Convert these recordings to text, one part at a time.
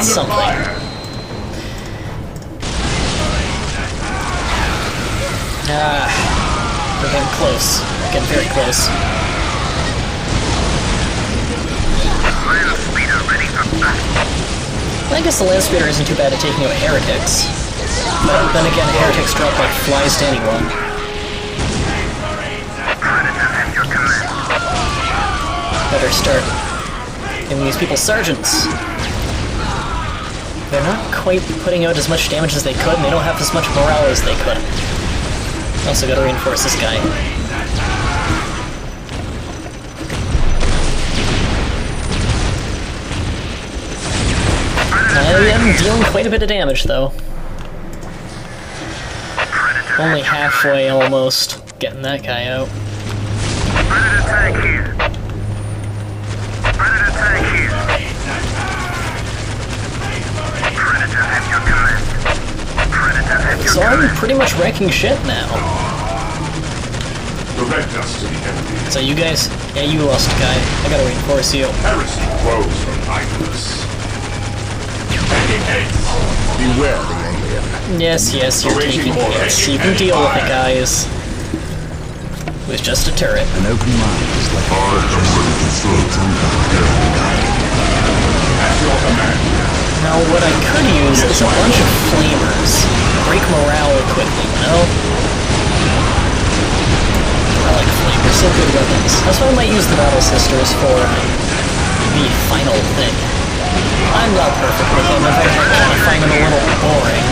something. We're getting close. Getting very close. I guess the land speeder isn't too bad at taking out heretics. But then again, heretics drop like flies to anyone. Better start giving these people sergeants. They're not quite putting out as much damage as they could, and they don't have as much morale as they could. Also gotta reinforce this guy. I am dealing quite a bit of damage, though. Only halfway, almost, getting that guy out. So I'm pretty much wrecking shit now. So you guys, yeah, you lost a guy. I gotta reinforce you. Heresy grows from idleness. Beware the alien. Yes, you're taking hits. You can deal with it, guys. It was just a turret. An open mind is like a fortress with its gates unguarded. At your command. Now, what I could use is a bunch of flamers. Break morale quickly, you know? I like flamers, so good weapons. That's why I might use the Battle Sisters for the final thing. I'm not perfect with them, in fact I kind of find them a little boring.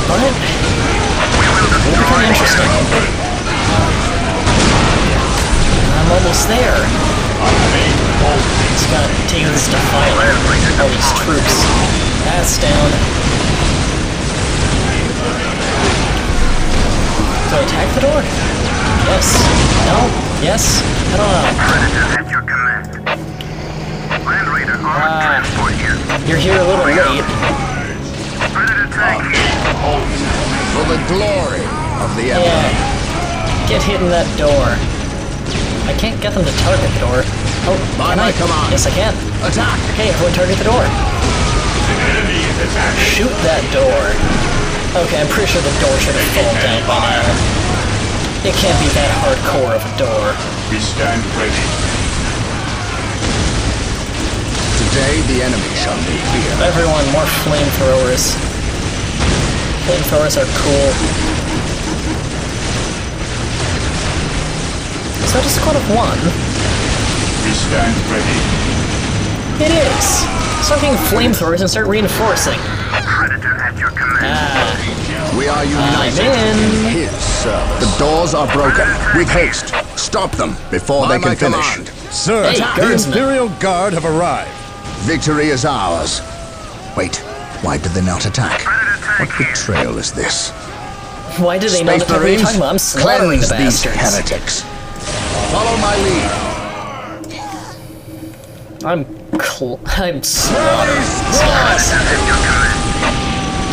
But it'll be kind of interesting. I'm almost there. Just gotta take this defiler. All these troops. That's down. Do I attack the door? Yes. No? Yes? I don't know. You're here a little late. For the glory of the Emperor. Yeah. Get hit in that door. I can't get them to target the door. Oh, By my command. Yes, I can. Attack! Okay, everyone target the door. Shoot that door. Okay, I'm pretty sure the door should have fallen down by now. It can't be that hardcore of a door. We stand ready. Today the enemy shall be feared. Everyone, more flamethrowers. Flamethrowers are cool. Is that a squad of one? We stand ready. It is! Start getting flamethrowers and start reinforcing. We are united in his service. The doors are broken. With haste. Stop them before they can finish. Sir, Hey, the guardsmen. Imperial Guard have arrived. Victory is ours. Wait, why did they not attack? What betrayal is this? Why did they not Space attack? What are you Marines, talking about? I'm slaughtering the cleanse these bastards. heretics. Follow my lead. I'm slaughtering these guys.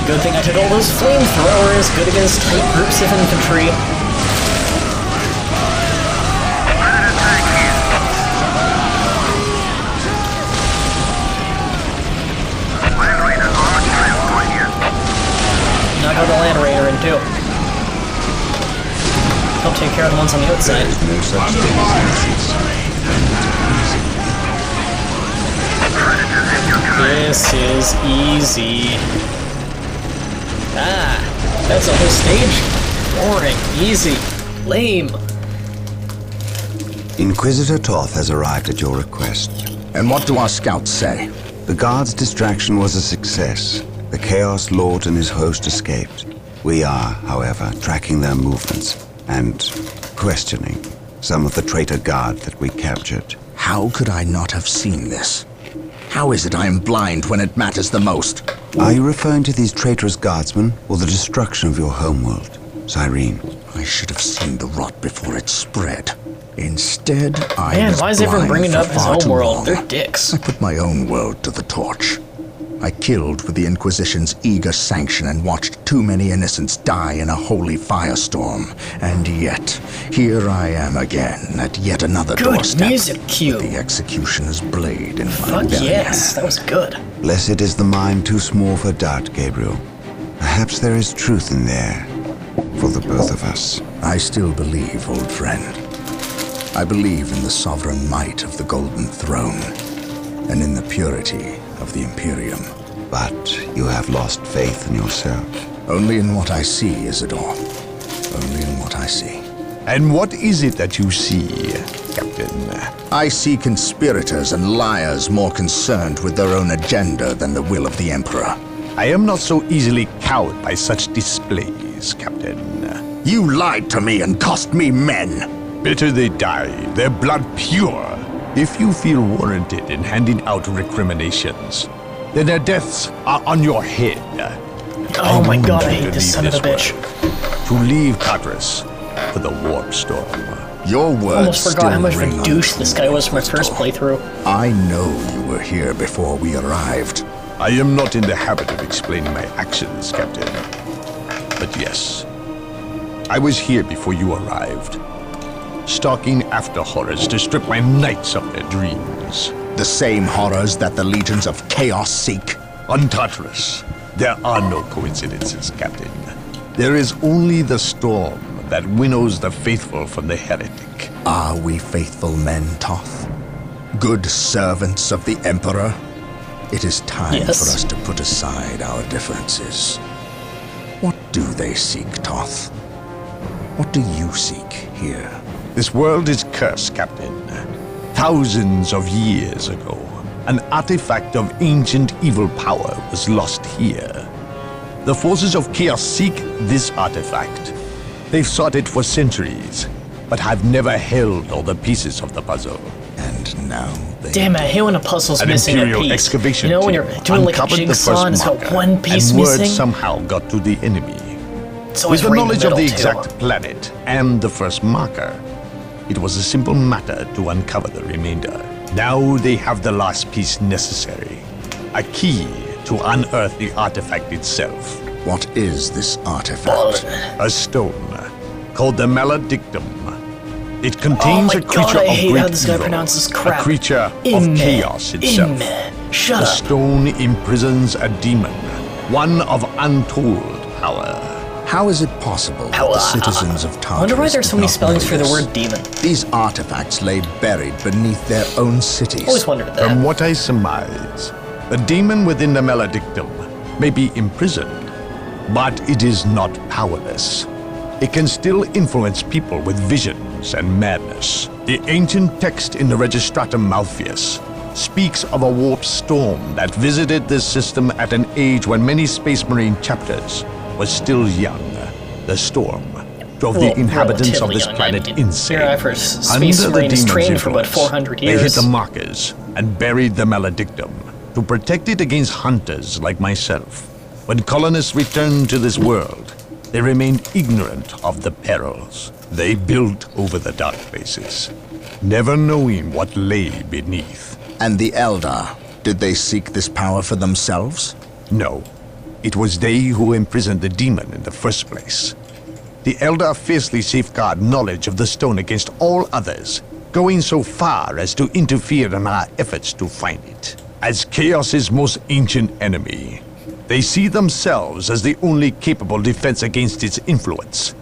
Good thing I took all those flamethrowers. Good against tight groups of infantry. Now go the Land Raider in too. Help take care of the ones on the outside. No such thing This is easy. That's a whole stage? Boring, easy, lame. Inquisitor Toth has arrived at your request. And what do our scouts say? The guard's distraction was a success. The Chaos Lord and his host escaped. We are, however, tracking their movements and questioning some of the traitor guard that we captured. How could I not have seen this? How is it I am blind when it matters the most? Are you referring to these traitorous guardsmen or the destruction of your homeworld, Cyrene? I should have seen the rot before it spread. Instead, I Man, was why is everyone blind bringing for up his far own too world? long. They're dicks. I put my own world to the torch. I killed with the Inquisition's eager sanction and watched too many innocents die in a holy firestorm. And yet, here I am again at yet another Good doorstep. music cue. The executioner's blade in my Fuck belly. yes, that was good. Blessed is the mind too small for doubt, Gabriel. Perhaps there is truth in there for the both of us. I still believe, old friend. I believe in the sovereign might of the Golden Throne, and in the purity of the Imperium. But you have lost faith in yourself. Only in what I see, Isidore. Only in what I see. And what is it that you see, Captain? I see conspirators and liars more concerned with their own agenda than the will of the Emperor. I am not so easily cowed by such displays, Captain. You lied to me and cost me men! Better they die, their blood pure. If you feel warranted in handing out recriminations, then their deaths are on your head. Oh my god, I to hate this leave son of a this bitch. world, to leave Tartarus for the warp storm. Your words Almost forgot how much of still a ring douche this guy was from my first playthrough. I know you were here before we arrived. I am not in the habit of explaining my actions, Captain. But yes, I was here before you arrived, stalking after horrors to strip my knights of their dreams. The same horrors that the legions of chaos seek. On Tartarus, there are no coincidences, Captain. There is only the storm that winnows the faithful from the heretic. Are we faithful men, Toth? Good servants of the Emperor? It is time Yes. for us to put aside our differences. What do they seek, Toth? What do you seek here? This world is cursed, Captain. Thousands of years ago, an artifact of ancient evil power was lost here. The forces of chaos seek this artifact. They've sought it for centuries, but have never held all the pieces of the puzzle. And now they... Damn it, I hate when a puzzle's An missing a Imperial piece. excavation You know when team you're doing like a uncovered the jigsaw first and it's got marker, one piece and word missing? somehow got to the enemy. It's always With the right in knowledge of the middle, too. exact planet and the first marker, it was a simple matter to uncover the remainder. Now they have the last piece necessary. A key to unearth the artifact itself. What is this artifact? A stone called the Maledictum. It contains Oh my a creature God, I of hate great how this guy evil, pronounces crap. a creature Im- of chaos itself. Shut The up. stone imprisons a demon, one of untold power. How is it possible that the citizens of Tartarus I wonder why there's so did many not spellings know for the this? word demon. These artifacts lay buried beneath their own cities. Always wondered that. From what I surmise, the demon within the Maledictum may be imprisoned, but it is not powerless. It can still influence people with visions and madness. The ancient text in the Registratum Malpheus speaks of a warp storm that visited this system at an age when many Space Marine chapters were still young. The storm drove Well, the inhabitants of relatively this young. planet I mean, insane. your first Space Under the Marine is demon's trained for about influence, 400 they hit years. the markers and buried the Maledictum to protect it against hunters like myself. When colonists returned to this world, they remained ignorant of the perils. They built over the dark places, never knowing what lay beneath. And the Eldar, did they seek this power for themselves? No, it was they who imprisoned the demon in the first place. The Eldar fiercely safeguard knowledge of the stone against all others, going so far as to interfere in our efforts to find it. As Chaos's most ancient enemy, they see themselves as the only capable defense against its influence.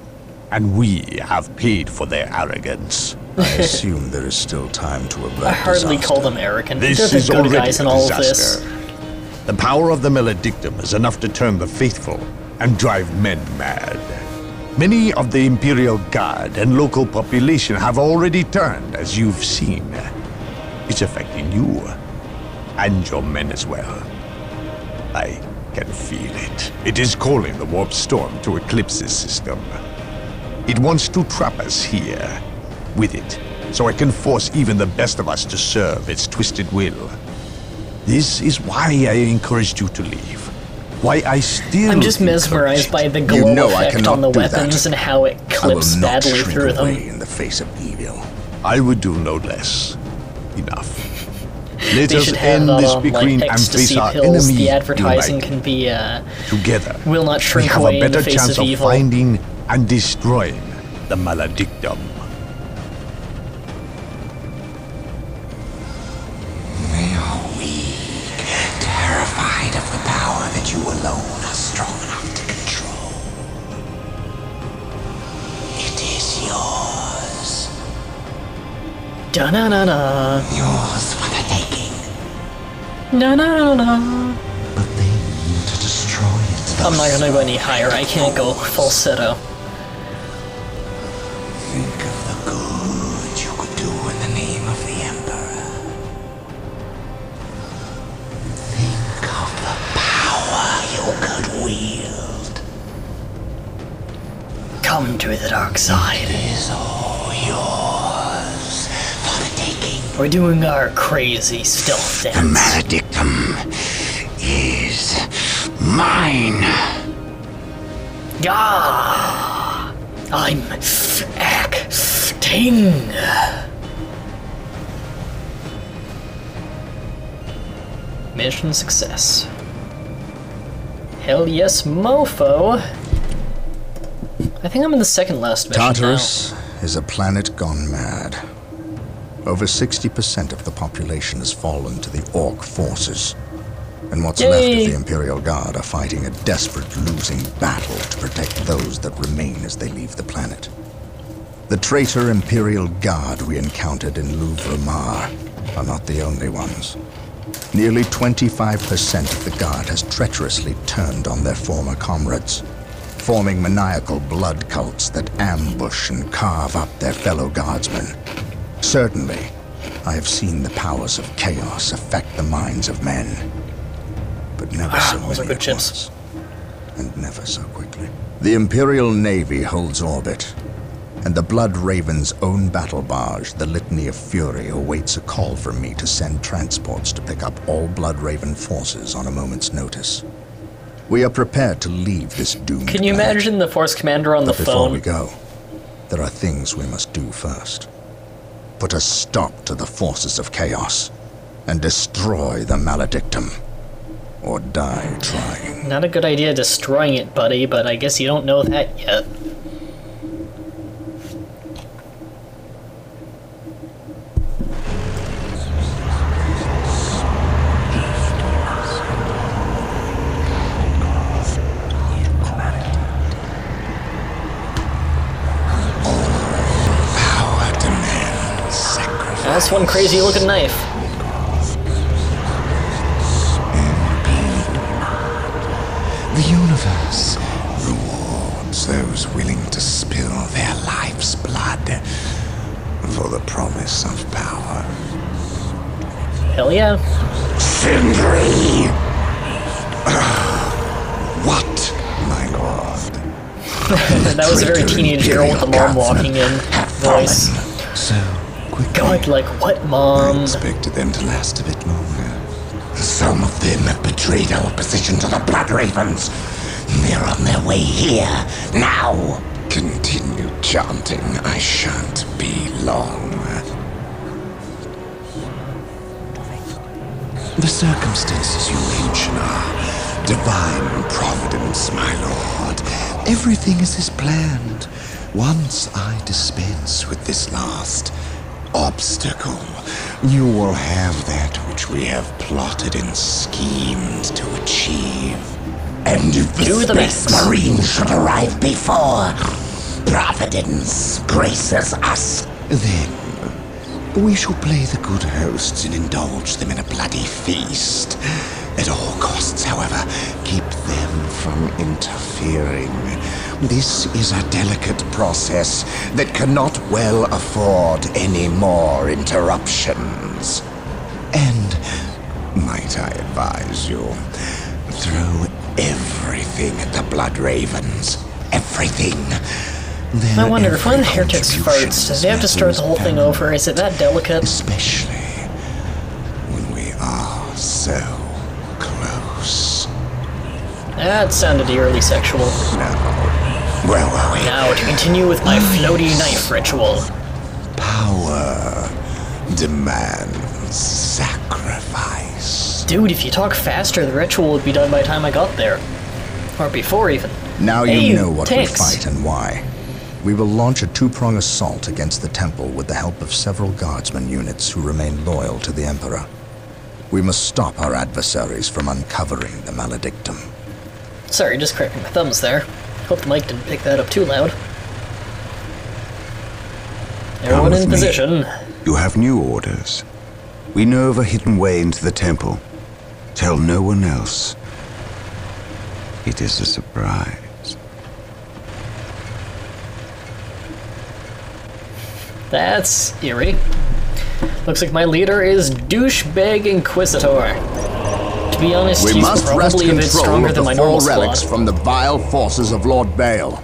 And we have paid for their arrogance. I assume there is still time to avert I hardly disaster. call them arrogant. This They're is the good already guys a in all of this. disaster. The power of the Maledictum is enough to turn the faithful and drive men mad. Many of the Imperial Guard and local population have already turned, as you've seen. It's affecting you, and your men as well. I can feel it. It is calling the warp storm to eclipse this system. It wants to trap us here, with it, so it can force even the best of us to serve its twisted will. This is why I encouraged you to leave. Why I still I'm just mesmerized by the glow You know I effect cannot on the do weapons that. and how it I will clips not badly shrink through away them. in the face of evil. I would do no less. Enough. Let They us should have end this like bickering and ecstasy face our pills. enemy The advertising united. can be Together, will not we shrink have away a in the better face chance of of evil. finding and destroying the Maledictum. They are weak, terrified. Da-na-na-na. Yours for the taking. Na-na-na-na. But then to destroy it. I'm not gonna go any higher. I can't go falsetto. Think of the good you could do in the name of the Emperor. Think of the power you could wield. Come to the dark side. It is all yours for the taking. We're doing our crazy stealth The dance. maledictum is mine. Ah, I'm acting. Mission success. Hell yes, mofo. I think I'm in the second last mission Tartarus is a planet gone mad. Over 60% of the population has fallen to the Orc forces. And what's left of the Imperial Guard are fighting a desperate losing battle to protect those that remain as they leave the planet. The traitor Imperial Guard we encountered in Louvre-Mar are not the only ones. Nearly 25% of the Guard has treacherously turned on their former comrades, forming maniacal blood cults that ambush and carve up their fellow Guardsmen. Certainly, I have seen the powers of chaos affect the minds of men, but never so those are many good at chips. once, and never so quickly. The Imperial Navy holds orbit, and the Blood Raven's own battle barge, the Litany of Fury, awaits a call from me to send transports to pick up all Blood Raven forces on a moment's notice. We are prepared to leave this doomed Can you planet. imagine the Force Commander on the But before phone? we go, there are things we must do first. Put a stop to the forces of chaos and destroy the maledictum, or die trying. Not a good idea destroying it, buddy, but I guess you don't know that yet. That's one crazy looking knife. The universe rewards those willing to spill their life's blood for the promise of power. Hell yeah. Sindri! What, my lord? That was a very teenage girl with the mom walking in voice. So quickly. God, like, what, I Mom? expected them to last a bit longer. Some of them have betrayed our position to the Blood Ravens. They're on their way here, now. Continue chanting. I shan't be long. The circumstances you mention are divine providence, my lord. Everything is as planned. Once I dispense with this last obstacle, you will have that which we have plotted and schemed to achieve. And if the Do the Space best. Marine should arrive before Providence graces us, then we shall play the good hosts and indulge them in a bloody feast. At all costs, however, keep them from interfering. This is a delicate process that cannot well afford any more interruptions. And, might I advise you, throw everything at the Blood Ravens. Everything. I wonder, if one of the heretics farts, does they have to start the whole thing over? Is it that delicate? Especially when we are so close. That sounded eerily sexual. Where were we? Now, to continue with my floaty knife ritual. Power demands sacrifice. Dude, if you talk faster, the ritual would be done by the time I got there. Or before, even. Now Hey, you know what tanks. we fight and why. We will launch a two-prong assault against the temple with the help of several guardsman units who remain loyal to the Emperor. We must stop our adversaries from uncovering the maledictum. Sorry, just cracking my thumbs there. Hope the mic didn't pick that up too loud. Everyone with in me. position. You have new orders. We know of a hidden way into the temple. Tell no one else. It is a surprise. That's eerie. Looks like my leader is Douchebag Inquisitor. To be honest, We he's must wrest probably a bit control stronger of than the my four normal relics squad. from the vile forces of Lord Baal.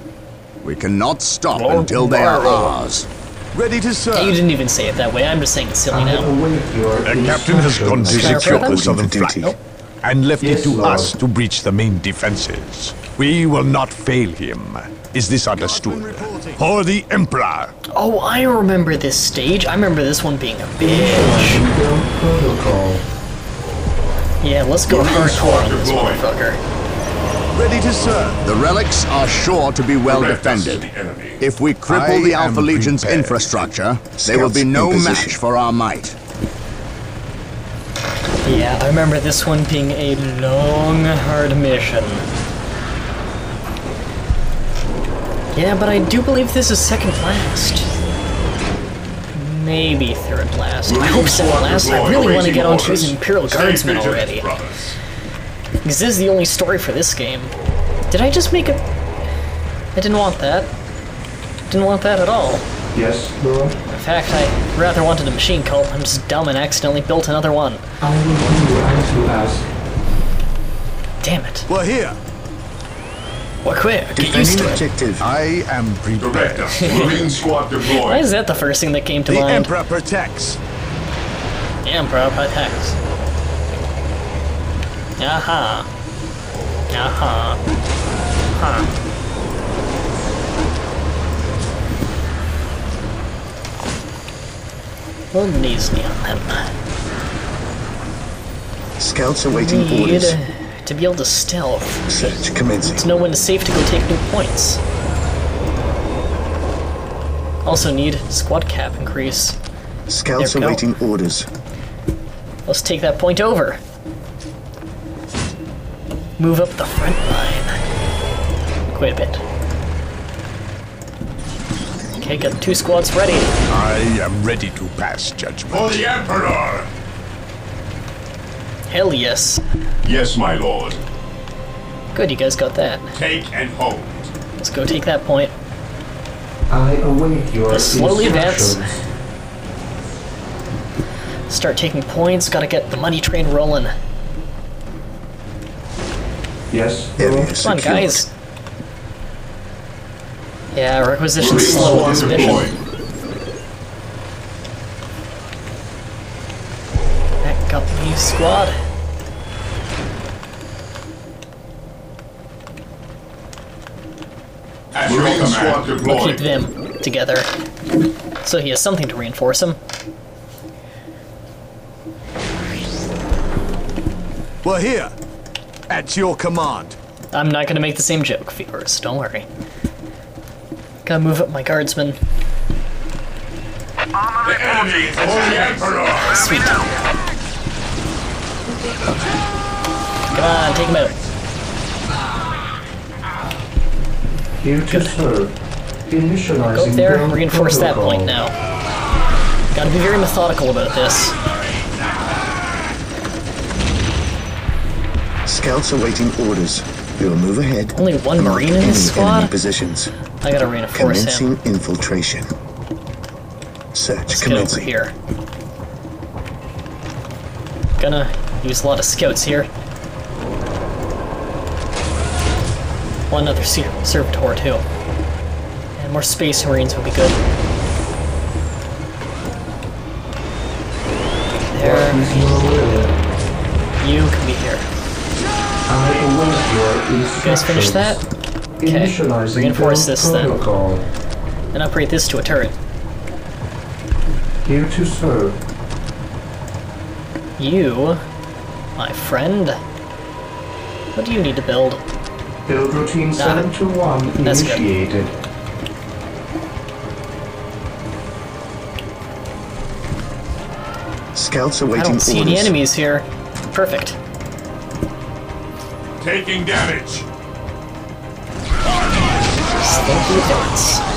We cannot stop Lord until they are Baal. ours. Ready to You serve. didn't even say it that way, I'm just saying it's silly now. The captain has gone to Can I secure repeat the that? southern flank Nope. and left it to us to breach the main defenses. We will not fail him. Is this understood? For the Emperor! Oh, I remember this stage. I remember this one being a bitch. Yeah, let's go hardcore on this motherfucker. Ready to serve. The relics are sure to be well Direct us to defended. the enemy. If we cripple I the am Alpha Legion's prepared. infrastructure, they will be Scouts no in match position. for our might. Yeah, I remember this one being a long, hard mission. Yeah, but I do believe this is second last. Maybe third last. I hope second last. I really want to get onto these Imperial Guardsmen already. Because this is the only story for this game. Did I just make a... I didn't want that. Didn't want that at all. Yes, Lord. In fact, I rather wanted a machine cult. I'm just dumb and accidentally built another one. I will do as you ask. Damn it. We're here. Well, quick, get used to it. objective. I am Direct prepared. us. Marine squad Why deployed. is that the first thing that came to The mind? Emperor protects. The Emperor protects. Aha. Aha. Huh. We'll easily on them. Scouts awaiting Need orders. to be able to stealth. Search commencing. To know when it's safe to go take new points. Also need squad cap increase. Scouts There we go. awaiting orders. Let's take that point over. Move up the front line. Quite a bit. Okay, got 2 squads ready. I am ready to pass For judgment. the Emperor! Hell yes. Yes, my lord. Good, you guys got that. Take and hold. Let's go take that point. I await your Just slowly advance. instructions. Start taking points, gotta get the money train rolling. Yes, Area Lord. Come on, secured. guys. Yeah, requisition Marine slow on squad this mission. deployed. Back up, me squad. At your command. Squad We'll keep deployed. them together. So he has something to reinforce him. We're here. At your command. I'm not gonna make the same joke, viewers, don't worry. Gotta move up my guardsmen. The enemy for the Emperor! Sweet. Come on, take him out. Here to serve. Initializing Go up there, build reinforce that protocol. point now. Gotta be very methodical about this. Scouts awaiting orders. We will move ahead. Only one and mark Marine in any this enemy squad? positions. I gotta reinforce him. Commencing infiltration. Search Let's get over commencing. here. Gonna use a lot of scouts here. Well, another servitor too. And more space marines would be good. There. What is your will? You can be here. I await your You guys instructions. finish that? Okay. Initializing Reinforce build this then. protocol. And upgrade this to a turret. Here to serve. You, my friend. What do you need to build? Build routine 721 that's good. initiated. Scouts I awaiting don't see orders. any enemies here. Perfect. Taking damage. Stealthy advance.